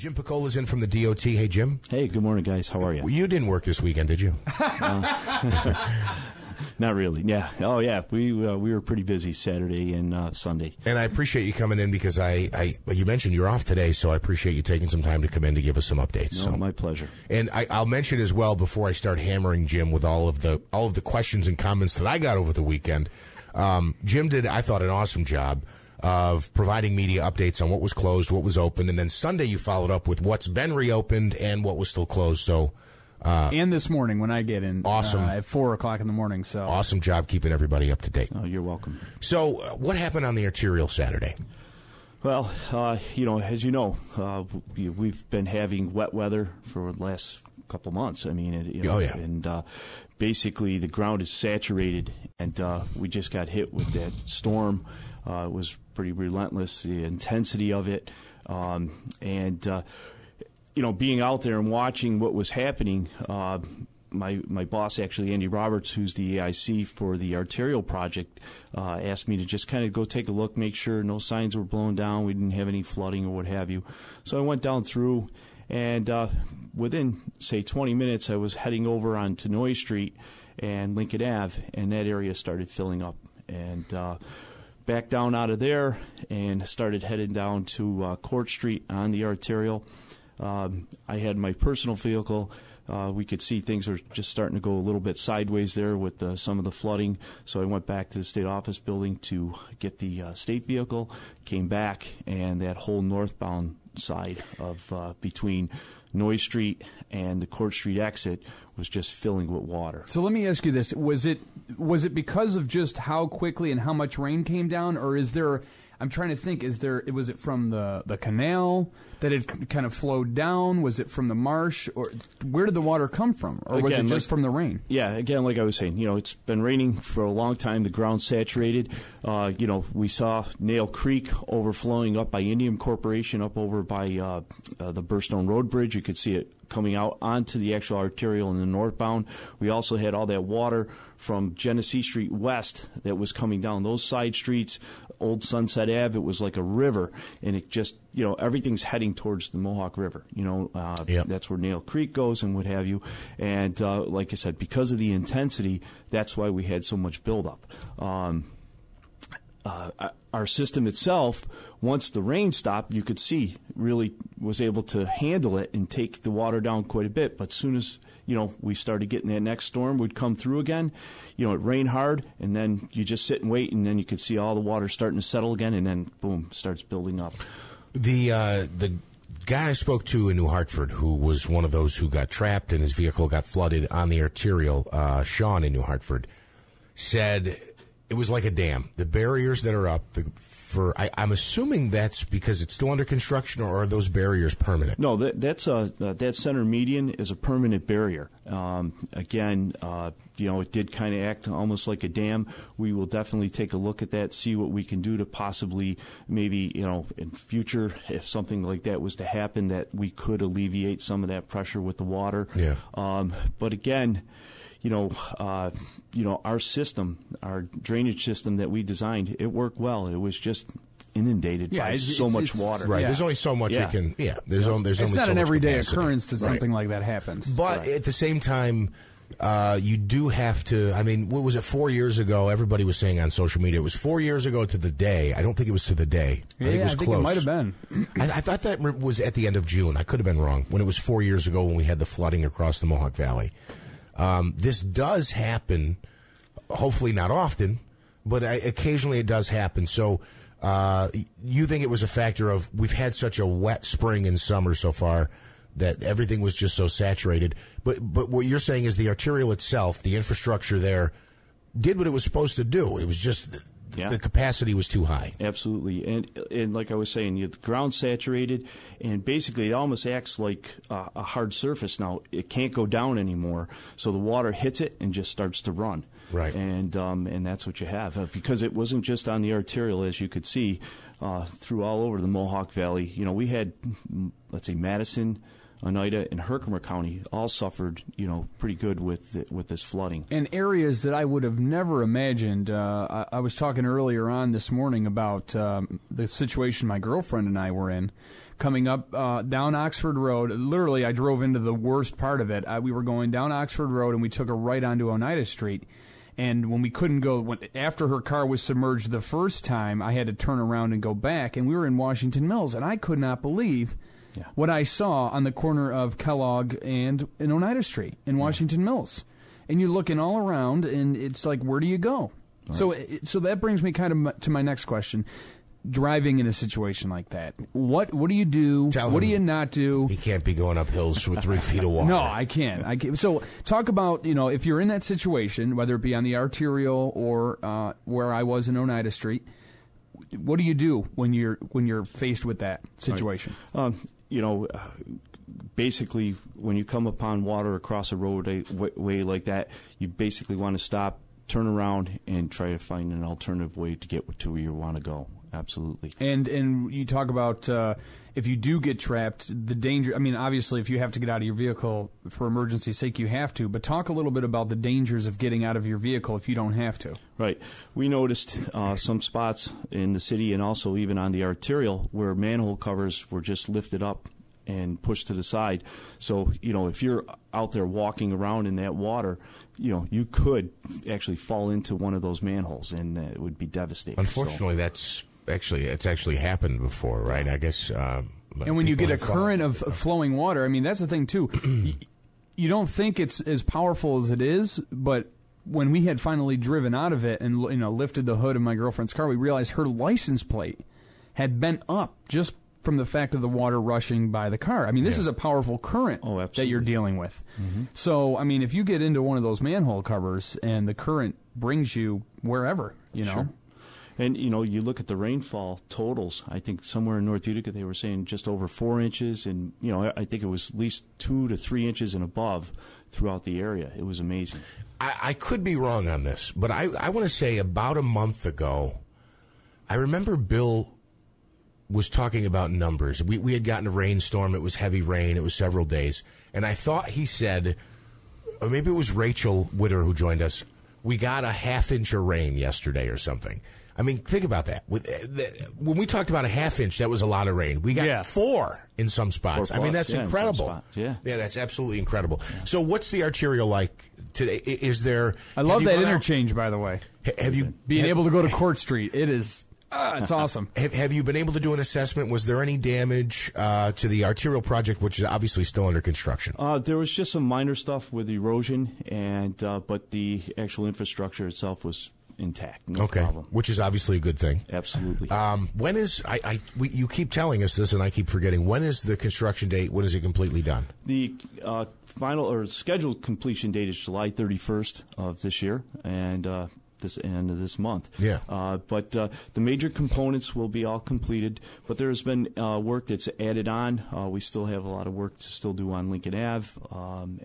Jim Piccola's in from the DOT. Hey, Jim. Hey, good morning, guys. How are you? You didn't work this weekend, did you? Not really. Yeah. Oh, yeah. We were pretty busy Saturday and Sunday. And I appreciate you coming in because you mentioned you're off today, so I appreciate you taking some time to come in to give us some updates. No, so. My pleasure. And I'll mention as well before I start hammering Jim with all of the questions and comments that I got over the weekend. Jim did, I thought, an awesome job of providing media updates on what was closed, what was open, and then Sunday you followed up with what's been reopened and what was still closed. So, and this morning when I get in, awesome at 4 o'clock in the morning. So awesome job keeping everybody up to date. Oh, you're welcome. So, what happened on the arterial Saturday? Well, as you know, we've been having wet weather for the last couple months. I mean, and basically the ground is saturated, and we just got hit with that storm. It was pretty relentless, the intensity of it, being out there and watching what was happening. My boss, actually, Andy Roberts, who's the AIC for the arterial project, asked me to just kind of go take a look, make sure no signs were blown down, we didn't have any flooding or what have you. So I went down through, and within, say, 20 minutes, I was heading over onto Noy Street and Lincoln Ave, and that area started filling up. And back down out of there and started heading down to Court Street on the arterial. I had my personal vehicle. We could see things were just starting to go a little bit sideways there with some of the flooding. So I went back to the state office building to get the state vehicle, came back, and that whole northbound side of between Noy Street and the Court Street exit was just filling with water. So let me ask you this. Was it because of just how quickly and how much rain came down, or is there, I'm trying to think, was it from the canal that it kind of flowed down? Was it from the marsh? Or where did the water come from? Or was it just from the rain? Yeah, again, like I was saying, it's been raining for a long time. The ground's saturated. We saw Nail Creek overflowing up by Indian Corporation, up over by the Burstone Road Bridge. You could see it coming out onto the actual arterial in the northbound. We also had all that water from Genesee Street west that was coming down those side streets. Old Sunset Ave, it was like a river, and it just, everything's heading towards the Mohawk River. Yep. That's where Nail Creek goes and what have you. And like I said, because of the intensity, that's why we had so much buildup. Our system itself, once the rain stopped, you could see really was able to handle it and take the water down quite a bit. But as soon as, we started getting that next storm would come through again, it rained hard, and then you just sit and wait, and then you could see all the water starting to settle again, and then, boom, starts building up. The guy I spoke to in New Hartford, who was one of those who got trapped and his vehicle got flooded on the arterial, Sean in New Hartford, said it was like a dam. The barriers that are up, I'm assuming that's because it's still under construction, or are those barriers permanent? No, that center median is a permanent barrier. It did kind of act almost like a dam. We will definitely take a look at that, see what we can do to possibly maybe, in future, if something like that was to happen, that we could alleviate some of that pressure with the water. Yeah. But again, our system, our drainage system that we designed, it worked well. It was just inundated by so much water. Right. Yeah. There's only so much it can. Yeah. There's only so much. It's not an everyday occurrence that right. something like that happens. But at the same time, you do have to. I mean, what was it? 4 years ago, everybody was saying on social media it was 4 years ago to the day. I don't think it was to the day. I think it was close. It might have been. I thought that was at the end of June. I could have been wrong. When it was 4 years ago when we had the flooding across the Mohawk Valley. This does happen, hopefully not often, but occasionally it does happen. So you think it was a factor of we've had such a wet spring and summer so far that everything was just so saturated. But what you're saying is the arterial itself, the infrastructure there, did what it was supposed to do. It was just the capacity was too high. Absolutely. And like I was saying, the ground's saturated, and basically it almost acts like a hard surface now. It can't go down anymore, so the water hits it and just starts to run. Right. And that's what you have. Because it wasn't just on the arterial, as you could see, through all over the Mohawk Valley. We had, let's say, Madison, Oneida, and Herkimer County all suffered, pretty good with this flooding. And areas that I would have never imagined. I was talking earlier on this morning about the situation my girlfriend and I were in. Coming up down Oxford Road, literally I drove into the worst part of it. We were going down Oxford Road, and we took a right onto Oneida Street. And when we couldn't go, after her car was submerged the first time, I had to turn around and go back. And we were in Washington Mills, and I could not believe what I saw on the corner of Kellogg and Oneida Street in Washington Mills. And you're looking all around, and it's like, where do you go? Right. So that brings me kind of to my next question. Driving in a situation like that, what do you do? What do you not do? He can't be going up hills with 3 feet of water. No, I can't. So talk about, if you're in that situation, whether it be on the arterial or where I was in Oneida Street, what do you do when you're faced with that situation? Right. Basically, when you come upon water across a roadway like that, you basically want to stop, turn around, and try to find an alternative way to get to where you want to go. Absolutely. And you talk about if you do get trapped, the danger. I mean, obviously, if you have to get out of your vehicle for emergency's sake, you have to. But talk a little bit about the dangers of getting out of your vehicle if you don't have to. Right. We noticed some spots in the city and also even on the arterial where manhole covers were just lifted up and pushed to the side. So, if you're out there walking around in that water, you could actually fall into one of those manholes, and it would be devastating. Unfortunately, it's actually happened before, right? I guess. And when you get a current of flowing water, I mean, that's the thing too. You don't think it's as powerful as it is, but when we had finally driven out of it and lifted the hood of my girlfriend's car, we realized her license plate had bent up just from the fact of the water rushing by the car. I mean, this is a powerful current that you're dealing with. Mm-hmm. So, I mean, if you get into one of those manhole covers and the current brings you wherever, Sure. And, you look at the rainfall totals. I think somewhere in North Utica they were saying just over 4 inches. And, I think it was at least 2 to 3 inches and above throughout the area. It was amazing. I could be wrong on this, but I want to say about a month ago, I remember Bill was talking about numbers. We had gotten a rainstorm. It was heavy rain. It was several days. And I thought he said, or maybe it was Rachel Witter who joined us, we got a half inch of rain yesterday or something. I mean, think about that. When we talked about a half inch, that was a lot of rain. We got 4 in some spots. 4 plus, I mean, that's incredible. Yeah, that's absolutely incredible. Yeah. So what's the arterial like today? Is there... I love that interchange, by the way. Have you... Being able to go to Court Street, it is... it's awesome. Have you been able to do an assessment? Was there any damage to the arterial project, which is obviously still under construction? There was just some minor stuff with erosion, but the actual infrastructure itself was intact. No problem. Which is obviously a good thing. Absolutely. When is you keep telling us this, and I keep forgetting. When is the construction date? When is it completely done? The final or scheduled completion date is July 31st of this year, and this end of this month. Yeah. But the major components will be all completed, but there's been work that's added on. We still have a lot of work to still do on Lincoln Ave,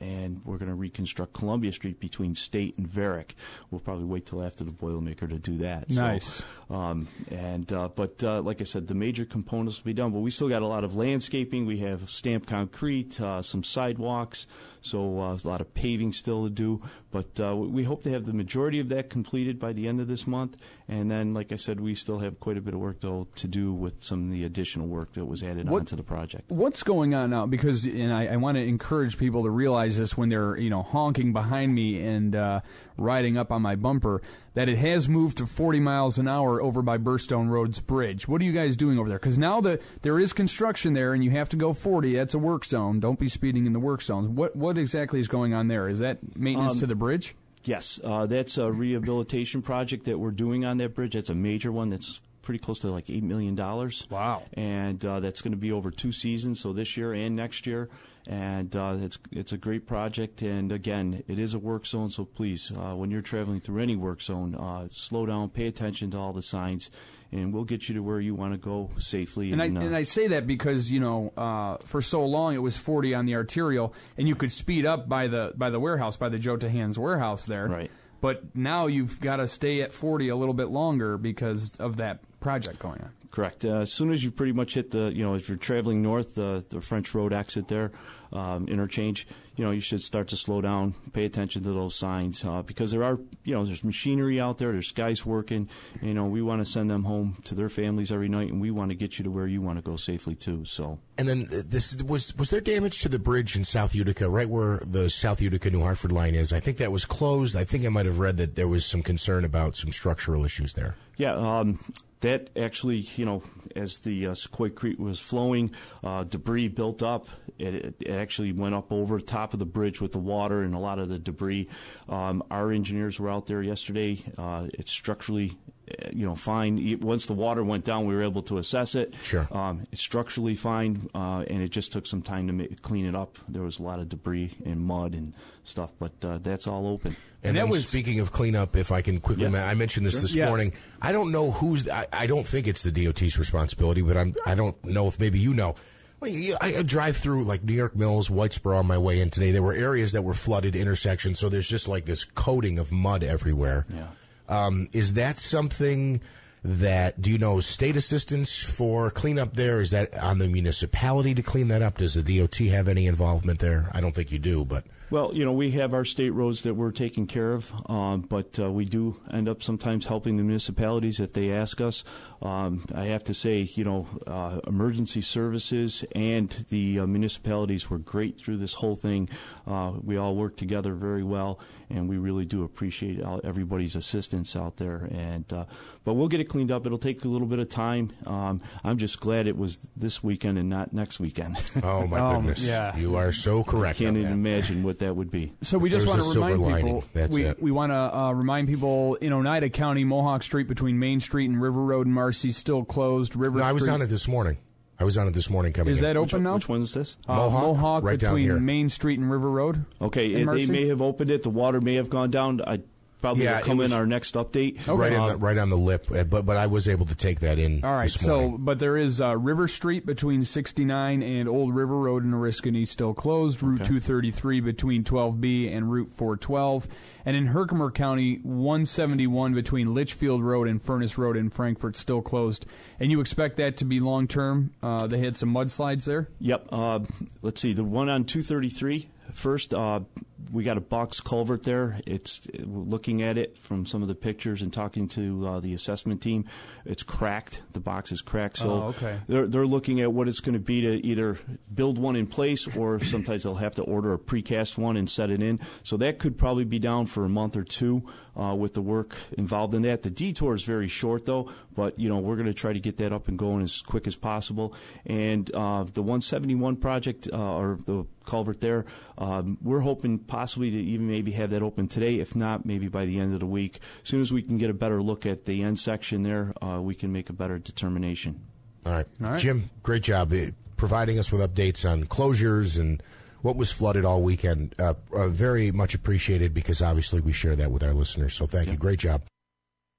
and we're going to reconstruct Columbia Street between State and Varick. We'll probably wait till after the Boilermaker to do that. Nice. But like I said, the major components will be done, but we still got a lot of landscaping. We have stamped concrete, some sidewalks, so a lot of paving still to do. But we hope to have the majority of that completed by the end of this month. And then, like I said, we still have quite a bit of work, though, to do with some of the additional work that was added onto the project. What's going on now? Because, and I want to encourage people to realize this when they're, honking behind me and riding up on my bumper, that it has moved to 40 miles an hour over by Burstone Roads Bridge. What are you guys doing over there? Because now there is construction there and you have to go 40. That's a work zone. Don't be speeding in the work zones. What exactly is going on there? Is that maintenance to the bridge? Yes. That's a rehabilitation project that we're doing on that bridge. That's a major one that's pretty close to like $8 million. Wow. And that's going to be over 2 seasons, so this year and next year. And it's a great project. And, again, it is a work zone, so please, when you're traveling through any work zone, slow down, pay attention to all the signs, and we'll get you to where you want to go safely. And I say that because, for so long it was 40 on the arterial, and you could speed up by the warehouse, by the Joe Tahan's warehouse there. Right. But now you've got to stay at 40 a little bit longer because of that project going on. Correct. As soon as you pretty much hit the, as you're traveling north, the French Road exit there, interchange, you should start to slow down, pay attention to those signs, because there are, there's machinery out there, there's guys working, we want to send them home to their families every night, and we want to get you to where you want to go safely too, so. And then this was there damage to the bridge in South Utica, right where the South Utica New Hartford line is? I think that was closed. I think I might have read that there was some concern about some structural issues there. Yeah, that actually, as the Sequoia Creek was flowing, debris built up. It actually went up over the top of the bridge with the water and a lot of the debris. Our engineers were out there yesterday. It's structurally, fine. Once the water went down, we were able to assess it. Sure. It's structurally fine, and it just took some time to clean it up. There was a lot of debris and mud and stuff, but that's all open. And that was, speaking of cleanup, if I can quickly, I mentioned this this morning. I don't know who's. I don't think it's the DOT's responsibility, but I don't know if maybe you know. I drive through like New York Mills, Whitesboro on my way in today. There were areas that were flooded intersections, so there's just like this coating of mud everywhere. Yeah. Is that something that, do you know, state assistance for cleanup there? Is that on the municipality to clean that up? Does the DOT have any involvement there? I don't think you do, but. Well, we have our state roads that we're taking care of, but we do end up sometimes helping the municipalities if they ask us. I have to say, emergency services and the municipalities were great through this whole thing. We all work together very well, and we really do appreciate everybody's assistance out there. And but we'll get it cleaned up. It'll take a little bit of time. I'm just glad it was this weekend and not next weekend. Oh, my goodness. Yeah. You are so correct. I can't even imagine what that would be. So we just want to remind people. That's we want to remind people in Oneida County, Mohawk Street between Main Street and River Road and Marcy still closed. I was on it this morning. Coming Is in. that open now? Which one is this? Mohawk right down here. between Main Street and River Road. Okay, they may have opened it. The water may have gone down. I probably will come in our next update. Okay. Right on the lip, but I was able to take that in. All right, this morning. but there is River Street between 69 and Old River Road in Oriskany still closed. Route 233 between 12B and Route 412. And in Herkimer County, 171 between Litchfield Road and Furnace Road in Frankfort still closed. And you expect that to be long-term? They had some mudslides there? Yep. Let's see. The one on 233, first, we got a box culvert there. Looking at it from some of the pictures and talking to the assessment team, it's cracked. The box is cracked. So they're looking at what it's going to be to either build one in place, or sometimes they'll have to order a precast one and set it in. So that could probably be down for a month or two with the work involved in that. The detour is very short, though, but we're going to try to get that up and going as quick as possible. And the 171 project, or the culvert there, we're hoping possibly to even maybe have that open today. If not, maybe by the end of the week. As soon as we can get a better look at the end section there, we can make a better determination. All right. Jim, great job providing us with updates on closures and what was flooded all weekend. Very much appreciated, because obviously we share that with our listeners. So thank you. Great job.